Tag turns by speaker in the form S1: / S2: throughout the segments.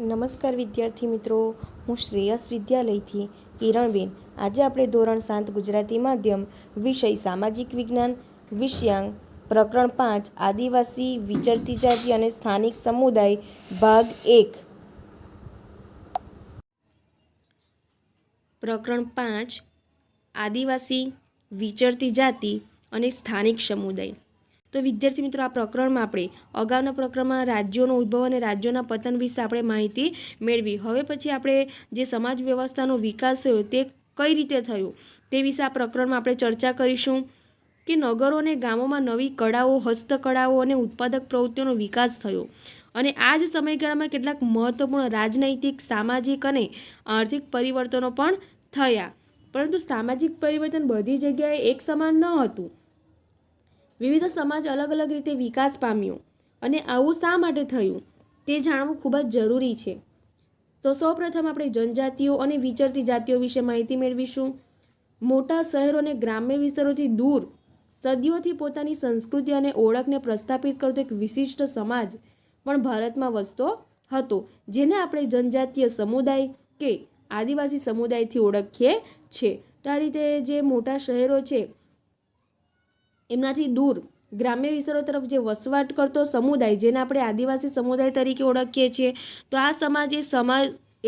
S1: નમસ્કાર વિદ્યાર્થી મિત્રો, હું શ્રેયસ વિદ્યાલયથી કિરણબેન. આજે આપણે ધોરણ 7 ગુજરાતી માધ્યમ વિષય સામાજિક વિજ્ઞાન વિષયાંક પ્રકરણ 5 આદિવાસી વિચરતી જાતિ અને સ્થાનિક સમુદાય ભાગ 1. પ્રકરણ 5 આદિવાસી વિચરતી જાતિ અને સ્થાનિક સમુદાય. તો વિદ્યાર્થી મિત્રો, આ પ્રકરણમાં આપણે અગાઉના પ્રકરણમાં રાજ્યોનો ઉદ્ભવ અને રાજ્યોના પતન વિશે આપણે માહિતી મેળવી. હવે પછી આપણે જે સમાજ વ્યવસ્થાનો વિકાસ થયો તે કઈ રીતે થયો તે વિશે આ પ્રકરણમાં આપણે ચર્ચા કરીશું. કે નગરો અને ગામોમાં નવી કળાઓ, હસ્તકળાઓ અને ઉત્પાદક પ્રવૃત્તિઓનો વિકાસ થયો અને આ જ સમયગાળામાં કેટલાક મહત્વપૂર્ણ રાજનૈતિક, સામાજિક અને આર્થિક પરિવર્તનો પણ થયા. પરંતુ સામાજિક પરિવર્તન બધી જગ્યાએ એક સમાન ન હતું. વિવિધ સમાજ અલગ અલગ રીતે વિકાસ પામ્યો અને આવું શા માટે થયું તે જાણવું ખૂબ જ જરૂરી છે. તો સૌપ્રથમ આપણે જનજાતિઓ અને વિચરતી જાતિઓ વિશે માહિતી મેળવીશું. મોટા શહેરો અને ગ્રામ્ય વિસ્તારોથી દૂર સદીઓથી પોતાની સંસ્કૃતિ અને ઓળખને પ્રસ્થાપિત કરતો એક વિશિષ્ટ સમાજ પણ ભારતમાં વસતો હતો, જેને આપણે જનજાતીય સમુદાય કે આદિવાસી સમુદાયથી ઓળખીએ છીએ. તો આ રીતે જે મોટા શહેરો છે એમનાથી દૂર ગ્રામ્ય વિસ્તારો તરફ જે વસવાટ કરતો સમુદાય, જેને આપણે આદિવાસી સમુદાય તરીકે ઓળખીએ છીએ, તો આ સમાજ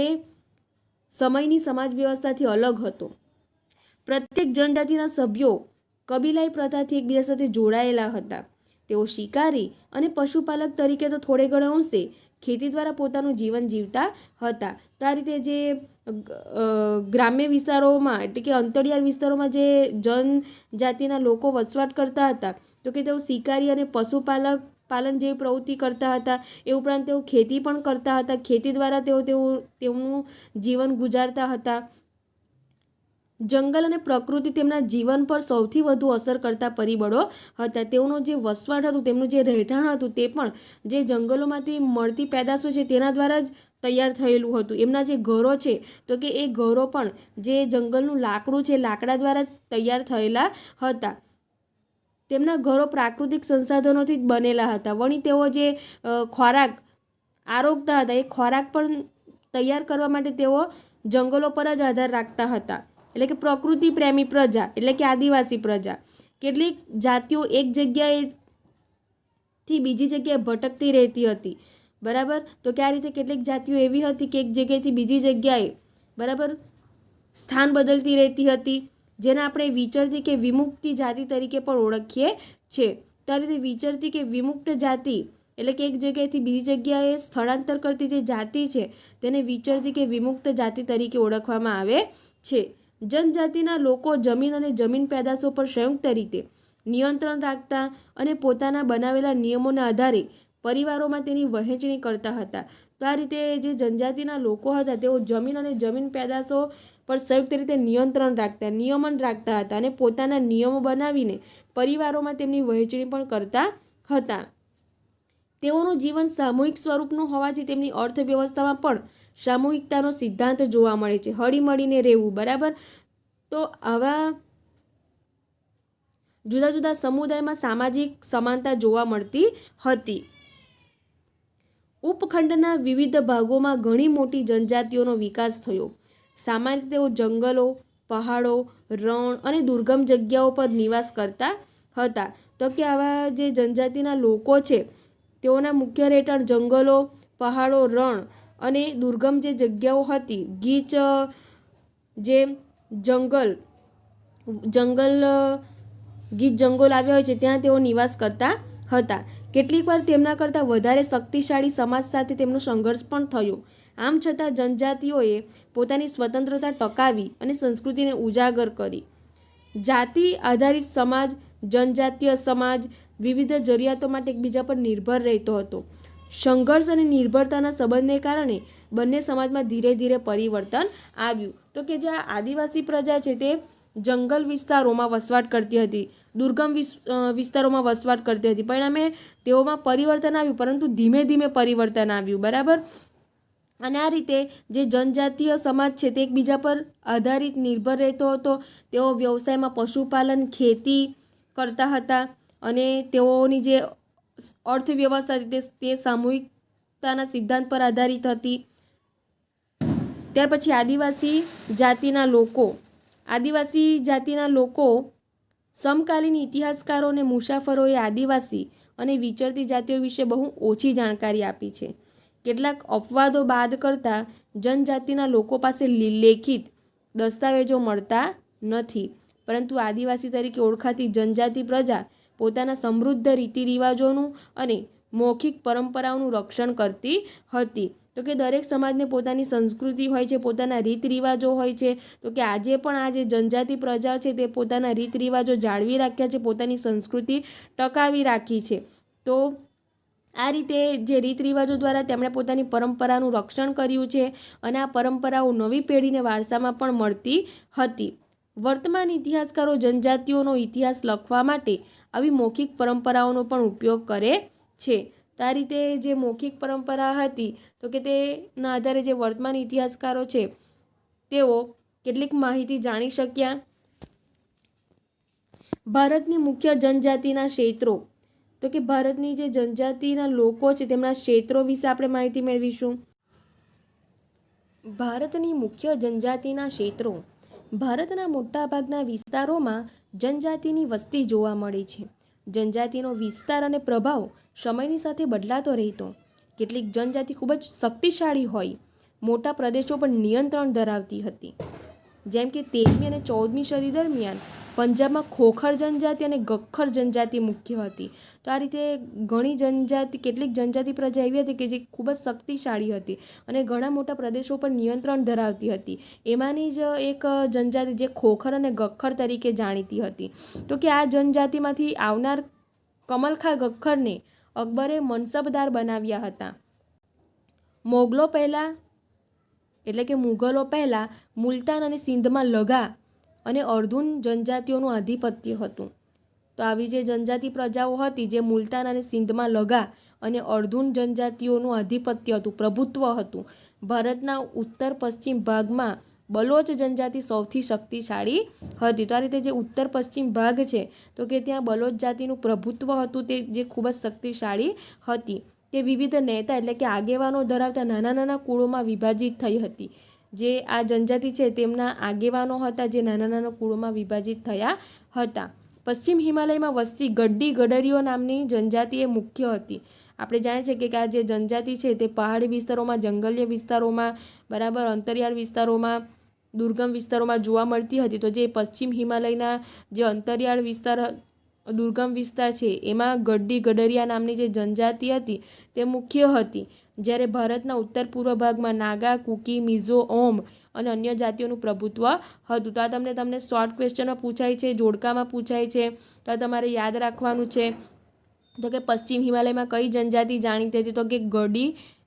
S1: એ સમયની સમાજ વ્યવસ્થાથી અલગ હતો. પ્રત્યેક જનજાતિના સભ્યો કબીલાઈ પ્રથાથી એકબીજા સાથે જોડાયેલા હતા. તેઓ શિકારી અને પશુપાલક તરીકે તો થોડે ઘણા અંશે ખેતી દ્વારા પોતાનું જીવન જીવતા હતા. તો આ રીતે જે ગ્રામ્ય વિસ્તારોમાં એટલે કે અંતરિયાળ વિસ્તારોમાં જે જનજાતિના લોકો વસવાટ કરતા હતા, તો કે તેઓ શિકારી અને પશુપાલન જેવી પ્રવૃત્તિ કરતા હતા. એ ઉપરાંત તેઓ ખેતી પણ કરતા હતા. ખેતી દ્વારા તેમનું જીવન ગુજારતા હતા. જંગલ અને પ્રકૃતિ તેમના જીવન પર સૌથી વધુ અસર કરતા પરિબળો હતા. તેઓનો જે વસવાટ હતું, તેમનું જે રહેઠાણ હતું, તે પણ જે જંગલોમાંથી મળતી પેદાશો છે તેના દ્વારા જ તૈયાર થયેલું હતું. એમના જે ઘરો છે, તો કે એ ઘરો પણ જે જંગલનું લાકડું છે, લાકડા દ્વારા તૈયાર થયેલા હતા. તેમના ઘરો પ્રાકૃતિક સંસાધનોથી જ બનેલા હતા. વળી તેઓ જે ખોરાક આરોગતા હતા, એ ખોરાક પણ તૈયાર કરવા માટે તેઓ જંગલો પર જ આધાર રાખતા હતા. એટલે કે પ્રકૃતિ પ્રેમી પ્રજા એટલે કે આદિવાસી પ્રજા. કેટલીક જાતિઓ એક જગ્યાએથી બીજી જગ્યાએ ભટકતી રહેતી હતી, બરાબર. તો કે આ રીતે કેટલીક જાતિઓ એવી હતી કે એક જગ્યાએથી બીજી જગ્યાએ બરાબર સ્થાન બદલતી રહેતી હતી, જેને આપણે વિચરતી કે વિમુક્તિ જાતિ તરીકે પણ ઓળખીએ છીએ. તો આ રીતે વિચરતી કે વિમુક્ત જાતિ એટલે કે એક જગ્યાએથી બીજી જગ્યાએ સ્થળાંતર કરતી જે જાતિ છે તેને વિચરતી કે વિમુક્ત જાતિ તરીકે ઓળખવામાં આવે છે. જનજાતિના લોકો જમીન અને જમીન પેદાશો પર સંયુક્ત રીતે નિયંત્રણ રાખતા અને પોતાના બનાવેલા નિયમોના આધારે પરિવારોમાં તેની વહેંચણી કરતા હતા. તો આ રીતે જે જનજાતિના લોકો હતા તેઓ જમીન અને જમીન પેદાશો પર સંયુક્ત રીતે નિયમન રાખતા હતા અને પોતાના નિયમો બનાવીને પરિવારોમાં તેમની વહેંચણી પણ કરતા હતા. તેઓનું જીવન સામૂહિક સ્વરૂપનું હોવાથી તેમની અર્થવ્યવસ્થામાં પણ સામૂહિકતાનો સિદ્ધાંત જોવા મળે છે. હળીમળીને રહેવું, બરાબર. તો આવા જુદા જુદા સમુદાયમાં સામાજિક સમાનતા જોવા મળતી હતી. ઉપખંડના વિવિધ ભાગોમાં ઘણી મોટી જનજાતિઓનો વિકાસ થયો. સામાન્ય રીતે તેઓ જંગલો, પહાડો, રણ અને દુર્ગમ જગ્યાઓ પર નિવાસ કરતા હતા. તો કે આવા જે જનજાતિના લોકો છે તેઓના મુખ્ય રહેઠાણ જંગલો, પહાડો, રણ અને દુર્ગમ જે જગ્યાઓ હતી, ગીચ જે ગીચ જંગલ આવ્યા હોય છે ત્યાં તેઓ નિવાસ કરતા હતા. કેટલીક વાર તેમના કરતાં વધારે શક્તિશાળી સમાજ સાથે તેમનો સંઘર્ષ પણ થયો. આમ છતાં જનજાતિઓએ પોતાની સ્વતંત્રતા ટકાવી અને સંસ્કૃતિને ઉજાગર કરી. જાતિ આધારિત સમાજ, જનજાતીય સમાજ વિવિધ જરૂરિયાતો માટે એકબીજા પર નિર્ભર રહેતો હતો. સંઘર્ષ અને નિર્ભરતાના સંબંધને કારણે બંને સમાજમાં ધીરે ધીરે પરિવર્તન આવ્યું. તો કે જે આદિવાસી પ્રજા છે તે જંગલ વિસ્તારોમાં વસવાટ કરતી હતી, દુર્ગમ વિસ્તારોમાં વસવાટ કરતી હતી. પરિણામે તેઓમાં પરિવર્તન આવ્યું, પરંતુ ધીમે ધીમે પરિવર્તન આવ્યું, બરાબર. અને આ રીતે જે જનજાતીય સમાજ છે તે એકબીજા પર આધારિત નિર્ભર રહેતો હતો. તેઓ વ્યવસાયમાં પશુપાલન, ખેતી કરતા હતા અને તેઓની જે અર્થવ્યવસ્થા તે સામૂહિકતાના સિદ્ધાંત પર આધારિત હતી. ત્યાર પછી આદિવાસી જાતિના લોકો સમકાલીન ઇતિહાસકારો અને મુસાફરોએ આદિવાસી અને વિચરતી જાતિઓ વિશે બહુ ઓછી જાણકારી આપી છે. કેટલાક અપવાદો બાદ કરતાં જનજાતિના લોકો પાસે લેખિત દસ્તાવેજો મળતા નથી, પરંતુ આદિવાસી તરીકે ઓળખાતી જનજાતિ પ્રજા પોતાના સમૃદ્ધ રીતિરિવાજોનું અને મૌખિક પરંપરાઓનું રક્ષણ કરતી હતી. તો કે દરેક સમાજને પોતાની સંસ્કૃતિ હોય છે, પોતાના રીત રિવાજો હોય છે. તો કે આજે પણ આ જે જનજાતિ પ્રજા છે તે પોતાના રીત રિવાજો જાળવી રાખ્યા છે, પોતાની સંસ્કૃતિ ટકાવી રાખી છે. તો આ રીતે જે રીત રિવાજો દ્વારા તેમણે પોતાની પરંપરાનું રક્ષણ કર્યું છે અને આ પરંપરાઓ નવી પેઢીને વારસામાં પણ મળતી હતી. વર્તમાન ઇતિહાસકારો જનજાતિઓનો ઇતિહાસ લખવા માટે આવી મૌખિક પરંપરાઓનો પણ ઉપયોગ કરે છે. તો આ રીતે જે મૌખિક પરંપરા હતી તો કે તેના આધારે જે વર્તમાન ઇતિહાસકારો છે તેઓ કેટલીક માહિતી જાણી શક્યા. ભારતની મુખ્ય જનજાતિના ક્ષેત્રો, તો કે ભારતની જે જનજાતિના લોકો છે તેમના ક્ષેત્રો વિશે આપણે માહિતી મેળવીશું. ભારતની મુખ્ય જનજાતિના ક્ષેત્રો. ભારતના મોટાભાગના વિસ્તારોમાં જનજાતિની વસ્તી જોવા મળે છે. જનજાતિનો વિસ્તાર અને પ્રભાવ સમયની સાથે બદલાતો રહેતો. કેટલીક જનજાતિ ખૂબ જ શક્તિશાળી હોય મોટા પ્રદેશો પર નિયંત્રણ ધરાવતી હતી. જેમ કે 13મી અને 14મી સદી દરમિયાન પંજાબમાં ખોખર જનજાતિ અને ગખ્ખર જનજાતિ મુખ્ય હતી. તો આ રીતે કેટલીક જનજાતિ પ્રજા એવી હતી કે જે ખૂબ જ શક્તિશાળી હતી અને ઘણા મોટા પ્રદેશો પર નિયંત્રણ ધરાવતી હતી. એમાંની જ એક જનજાતિ જે ખોખર અને ગખ્ખર તરીકે જાણીતી હતી. તો કે આ જનજાતિમાંથી આવનાર કમલખા ગખ્ખરને અકબરે મનસબદાર બનાવ્યા હતા. મુગલો પહેલાં મુલતાન અને સિંધમાં લગા અને અર્ધુન જનજાતિઓનું આધિપત્ય હતું. તો આવી જે જનજાતિ પ્રજાઓ હતી જે મુલતાન અને સિંધમાં લગા અને અર્ધુન જનજાતિઓનું આધિપત્ય હતું, પ્રભુત્વ હતું. ભારતના ઉત્તર પશ્ચિમ ભાગમાં બલોચ જનજાતિ સૌથી શક્તિશાળી હતી. તો આ રીતે જે ઉત્તર પશ્ચિમ ભાગ છે તો કે ત્યાં બલોચ જાતિનું પ્રભુત્વ હતું, તે જે ખૂબ જ શક્તિશાળી હતી. તે વિવિધ નેતા એટલે કે આગેવાનો ધરાવતા નાના નાના કુળોમાં વિભાજિત થઈ હતી. જે આ જનજાતિ છે તેમના આગેવાનો હતા જે નાના નાના કુળોમાં વિભાજિત થયા હતા. પશ્ચિમ હિમાલયમાં વસતી ગડ્ડી ગડરીઓ નામની જનજાતિ એ મુખ્ય હતી. આપણે જાણીએ છીએ કે આ જે જનજાતિ છે તે પહાડી વિસ્તારોમાં, જંગલીય વિસ્તારોમાં, બરાબર, અંતરિયાળ વિસ્તારોમાં, દુર્ગમ વિસ્તારોમાં જોવા મળતી હતી. તો જે પશ્ચિમ હિમાલયના જે અંતરિયાળ વિસ્તાર, દુર્ગમ વિસ્તાર છે એમાં ગડ્ડી ગડરિયા નામની જે જનજાતિ હતી તે મુખ્ય હતી. જ્યારે ભારતના ઉત્તર પૂર્વ ભાગમાં નાગા, કુકી, મિઝો, ઓમ અને અન્ય જાતિઓનું પ્રભુત્વ હતું. તો આ તમને શોર્ટ ક્વેશ્ચનમાં પૂછાય છે, જોડકામાં પૂછાય છે, તો આ તમારે યાદ રાખવાનું છે. તો કે પશ્ચિમ હિમાલયમાં કઈ જનજાતિ જાણીતી હતી? તો કે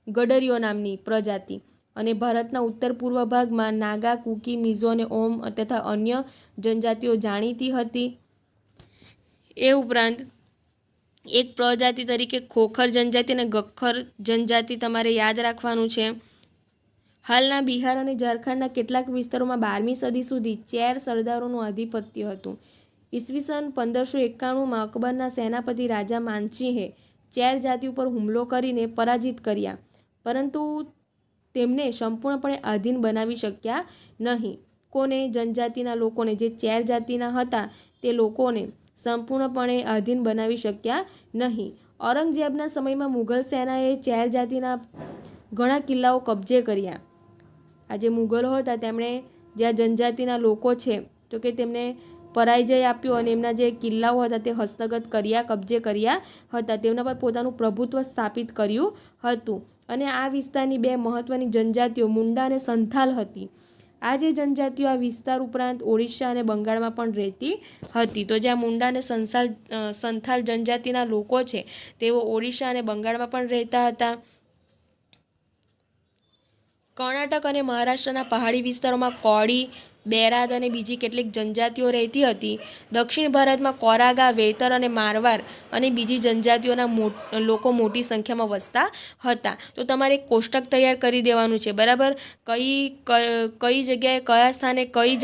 S1: ગડરીઓ નામની પ્રજાતિ. અને ભારતના ઉત્તર પૂર્વ ભાગમાં નાગા, કુકી, મિઝો અને ઓમ તથા અન્ય જનજાતિઓ જાણીતી હતી. એ ઉપરાંત એક પ્રજાતિ તરીકે ખોખર જનજાતિ અને ગખ્ખર જનજાતિ તમારે યાદ રાખવાનું છે. હાલના બિહાર અને ઝારખંડના કેટલાક વિસ્તારોમાં 12મી સદી સુધી ચેર સરદારોનું આધિપત્ય હતું. ઈસવીસન 1591માં અકબરના સેનાપતિ રાજા માનસિંહે ચેર જાતિ ઉપર હુમલો કરીને પરાજિત કર્યા, પરંતુ તેમને સંપૂર્ણપણે આધીન બનાવી શક્યા નહીં. કોને? જનજાતિના લોકોને. જે ચેર જાતિના હતા તે લોકોને સંપૂર્ણપણે આધીન બનાવી શક્યા નહીં. ઔરંગઝેબના સમયમાં મુઘલ સેનાએ ચેર જાતિના ઘણા કિલ્લાઓ કબજે કર્યા. આ જે મુઘલો હતા તેમણે જે આ જનજાતિના લોકો છે તો કે તેમને પરાજય આપ્યો અને એમના જે કિલ્લાઓ હતા તે હસ્તગત કર્યા, કબજે કર્યા હતા. તેમના પર પોતાનું પ્રભુત્વ સ્થાપિત કર્યું હતું. અને આ વિસ્તારની બે મહત્ત્વની જનજાતિઓ મુંડા અને સંથાલ હતી. આ જે જનજાતિઓ આ વિસ્તાર ઉપરાંત ઓડિશા અને બંગાળમાં પણ રહેતી હતી. તો જ્યાં મુંડા અને સંથાલ જનજાતિના લોકો છે તેઓ ઓડિશા અને બંગાળમાં પણ રહેતા હતા. કર્ણાટક અને મહારાષ્ટ્રના પહાડી વિસ્તારોમાં કોળી, બેરાદ અને બીજી કેટલીક જનજાતિઓ રહેતી હતી. દક્ષિણ ભારતમાં કોરાગા, વેતર અને મારવાર અને બીજી જનજાતિઓના લોકો મોટી સંખ્યામાં વસતા હતા. તો તમારે એક કોષ્ટક તૈયાર કરી દેવાનું છે, બરાબર. કઈ જગ્યાએ કયા સ્થાને કઈ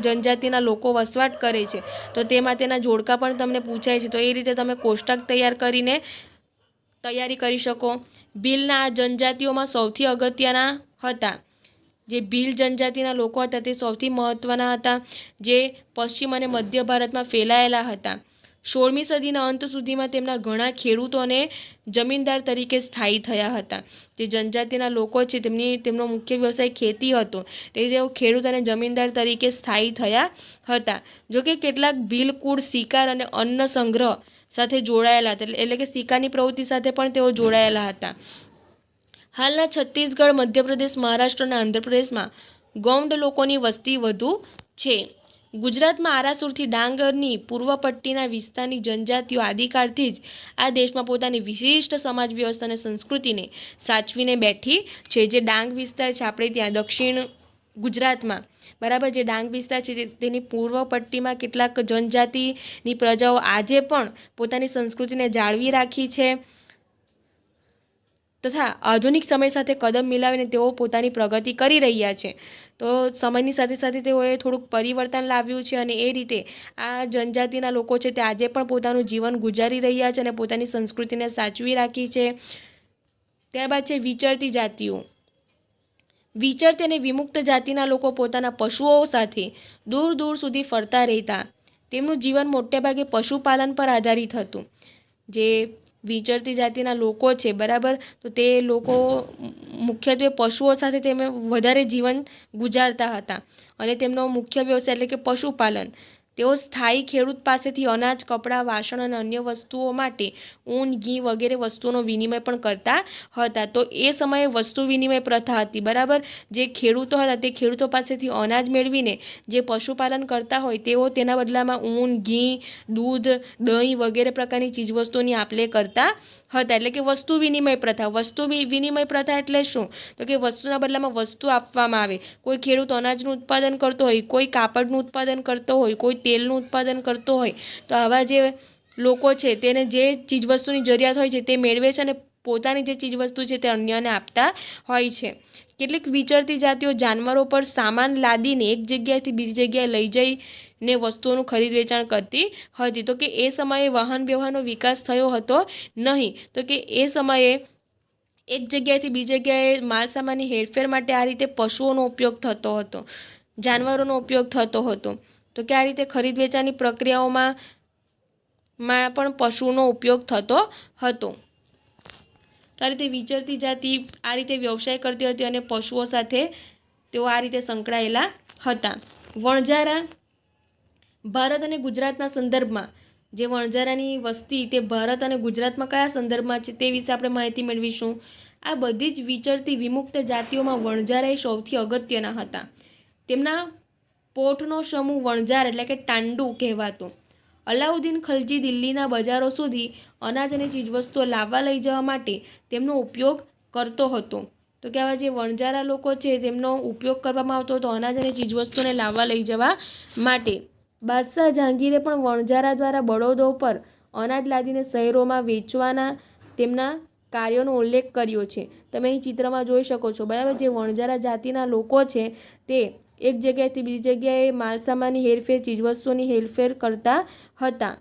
S1: જનજાતિના લોકો વસવાટ કરે છે તો તેમાં તેના જોડકા પણ તમને પૂછાય છે. તો એ રીતે તમે કોષ્ટક તૈયાર કરીને તૈયારી કરી શકો. ભીલના આ જનજાતિઓમાં સૌથી અગત્યના હતા જે ભીલ જનજાતિના લોકો હતા તે સૌથી મહત્ત્વના હતા, જે પશ્ચિમ અને મધ્ય ભારતમાં ફેલાયેલા હતા. 16મી સદીના અંત સુધીમાં તેમના ઘણા ખેડૂતો અને જમીનદાર તરીકે સ્થાયી થયા હતા. જે જનજાતિના લોકો છે તેમનો મુખ્ય વ્યવસાય ખેતી હતો, તેથી તેઓ ખેડૂત અને જમીનદાર તરીકે સ્થાયી થયા હતા. જોકે કેટલાક ભીલ કુળ શિકાર અને અન્ન સંગ્રહ સાથે જોડાયેલા હતા, એટલે કે શિકારની પ્રવૃત્તિ સાથે પણ તેઓ જોડાયેલા હતા. હાલના છત્તીસગઢ, મધ્યપ્રદેશ, મહારાષ્ટ્ર અને આંધ્રપ્રદેશમાં ગોંડ લોકોની વસ્તી વધુ છે. ગુજરાતમાં આરાસુરથી ડાંગરની પૂર્વ પટ્ટીના વિસ્તારની જનજાતિઓ આદિકાળથી જ આ દેશમાં પોતાની વિશિષ્ટ સમાજ વ્યવસ્થા અને સંસ્કૃતિને સાચવીને બેઠી છે. જે ડાંગ વિસ્તાર છે આપણે ત્યાં દક્ષિણ ગુજરાતમાં, બરાબર, જે ડાંગ વિસ્તાર છે તેની પૂર્વ પટ્ટીમાં કેટલાક જનજાતિની પ્રજાઓ આજે પણ પોતાની સંસ્કૃતિને જાળવી રાખી છે તથા આધુનિક સમય સાથે કદમ મિલાવીને તેઓ પોતાની પ્રગતિ કરી રહ્યા છે. તો સમયની સાથે સાથે તેઓએ થોડુંક પરિવર્તન લાવ્યું છે અને એ રીતે આ જનજાતિના લોકો છે તે આજે પણ પોતાનું જીવન ગુજારી રહ્યા છે અને પોતાની સંસ્કૃતિને સાચવી રાખી છે. ત્યારબાદ છે વિચરતી જાતિઓ. વિચરતી અને વિમુક્ત જાતિના લોકો પોતાના પશુઓ સાથે દૂર દૂર સુધી ફરતા રહેતા. તેમનું જીવન મોટેભાગે પશુપાલન પર આધારિત હતું. જે વિચરતી જાતિના લોકો છે, બરાબર, તો તે લોકો મુખ્યત્વે પશુઓ સાથે તેમને વધારે જીવન ગુજારતા હતા અને તેમનો મુખ્ય વ્યવસાય એટલે કે પશુપાલન. તેઓ સ્થાયી ખેડૂત પાસેથી અનાજ, કપડાં, વાસણ અને અન્ય વસ્તુઓ માટે ઊન, ઘી વગેરે વસ્તુઓનો વિનિમય પણ કરતા હતા. તો એ સમયે વસ્તુ વિનિમય પ્રથા હતી, બરાબર. જે ખેડૂતો હતા તે ખેડૂતો પાસેથી અનાજ મેળવીને જે પશુપાલન કરતા હોય તેઓ તેના બદલામાં ઊન, ઘી, દૂધ, દહીં વગેરે પ્રકારની ચીજવસ્તુઓની આપ-લે કરતા હતા, એટલે કે વસ્તુ વિનિમય પ્રથા. વસ્તુ વિનિમય પ્રથા એટલે શું? તો કે વસ્તુના બદલામાં વસ્તુ આપવામાં આવે. કોઈ ખેડૂત અનાજનું ઉત્પાદન કરતો હોય, કોઈ કાપડનું ઉત્પાદન કરતો હોય, કોઈ તેલનું ઉત્પાદન કરતો હોય, તો આવા જે લોકો છે તેને જે ચીજવસ્તુની જરૂરિયાત હોય છે તે મેળવે છે અને પોતાની જે ચીજવસ્તુ છે તે અન્યને આપતા હોય છે. કેટલીક વિચરતી જાતિઓ જાનવરો પર સામાન લાદીને એક જગ્યાએથી બીજી જગ્યાએ લઈ જઈને વસ્તુઓનું ખરીદ વેચાણ કરતી હતી. તો કે એ સમયે વાહન વ્યવહારનો વિકાસ થયો હતો નહીં, તો કે એ સમયે એક જગ્યાએથી બીજી જગ્યાએ માલસામાનની હેરફેર માટે આ રીતે પશુઓનો ઉપયોગ થતો હતો, જાનવરોનો ઉપયોગ થતો હતો. તો કે આ રીતે ખરીદ વેચાણની પ્રક્રિયાઓમાં પણ પશુનો ઉપયોગ થતો હતો. તો આ રીતે વિચરતી જાતિ આ રીતે વ્યવસાય કરતી હતી અને પશુઓ સાથે તેઓ આ રીતે સંકળાયેલા હતા. વણઝારા. ભારત અને ગુજરાતના સંદર્ભમાં જે વણઝારાની વસ્તી તે ભારત અને ગુજરાતમાં કયા સંદર્ભમાં છે તે વિશે આપણે માહિતી મેળવીશું. આ બધી જ વિચરતી વિમુક્ત જાતિઓમાં વણઝારા એ સૌથી અગત્યના હતા. તેમના પોઠનો સમૂહ વણઝાર એટલે કે ટાંડુ કહેવાતો. અલાઉદ્દીન ખલજી દિલ્હીના બજારો સુધી અનાજ અને ચીજવસ્તુઓ લાવવા લઈ જવા માટે તેમનો ઉપયોગ કરતો હતો. તો કે આવા જે વણઝારા લોકો છે તેમનો ઉપયોગ કરવામાં આવતો હતો અનાજ અને ચીજવસ્તુઓને લાવવા લઈ જવા માટે. બાદશાહ જહાંગીરે પણ વણઝારા દ્વારા બળદો પર અનાજ લાદીને શહેરોમાં વેચવાના તેમના કાર્યોનો ઉલ્લેખ કર્યો છે. તમે અહીં ચિત્રમાં જોઈ શકો છો, બરાબર. જે વણઝારા જાતિના લોકો છે તે એક જગ્યાએથી બીજી જગ્યાએ માલસામાનની હેરફેર, ચીજવસ્તુઓની હેરફેર કરતા હતા.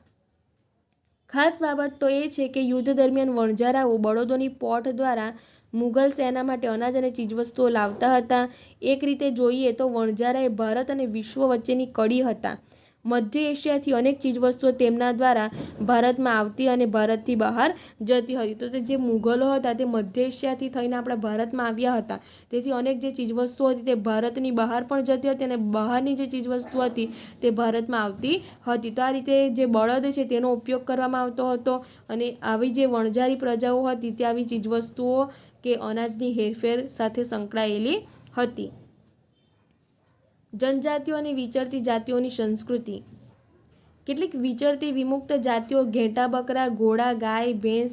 S1: ખાસ બાબત તો એ છે કે યુદ્ધ દરમિયાન વણઝારાઓ બળદોની પોઠ દ્વારા મુઘલ સેના માટે અનાજ અને ચીજવસ્તુઓ લાવતા હતા. એક રીતે જોઈએ તો વણઝારા એ ભારત અને વિશ્વ વચ્ચેની કડી હતા. મધ્ય એશિયાથી અનેક ચીજવસ્તુઓ તેમના દ્વારા ભારતમાં આવતી અને ભારતથી બહાર જતી હતી. તો તે જે મુઘલો હતા તે મધ્ય એશિયાથી થઈને આપણા ભારતમાં આવ્યા હતા, તેથી અનેક જે ચીજવસ્તુઓ હતી તે ભારતની બહાર પણ જતી હતી અને બહારની જે ચીજવસ્તુ હતી તે ભારતમાં આવતી હતી. તો આ રીતે જે બળદ છે તેનો ઉપયોગ કરવામાં આવતો હતો અને આવી જે વણઝારી પ્રજાઓ હતી તે આવી ચીજવસ્તુઓ કે અનાજની હેરફેર સાથે સંકળાયેલી હતી. જનજાતિઓ અને વિચરતી જાતિઓની સંસ્કૃતિ. કેટલીક વિચરતી વિમુક્ત જાતિઓ ઘેટા, બકરા, ઘોડા, ગાય, ભેંસ,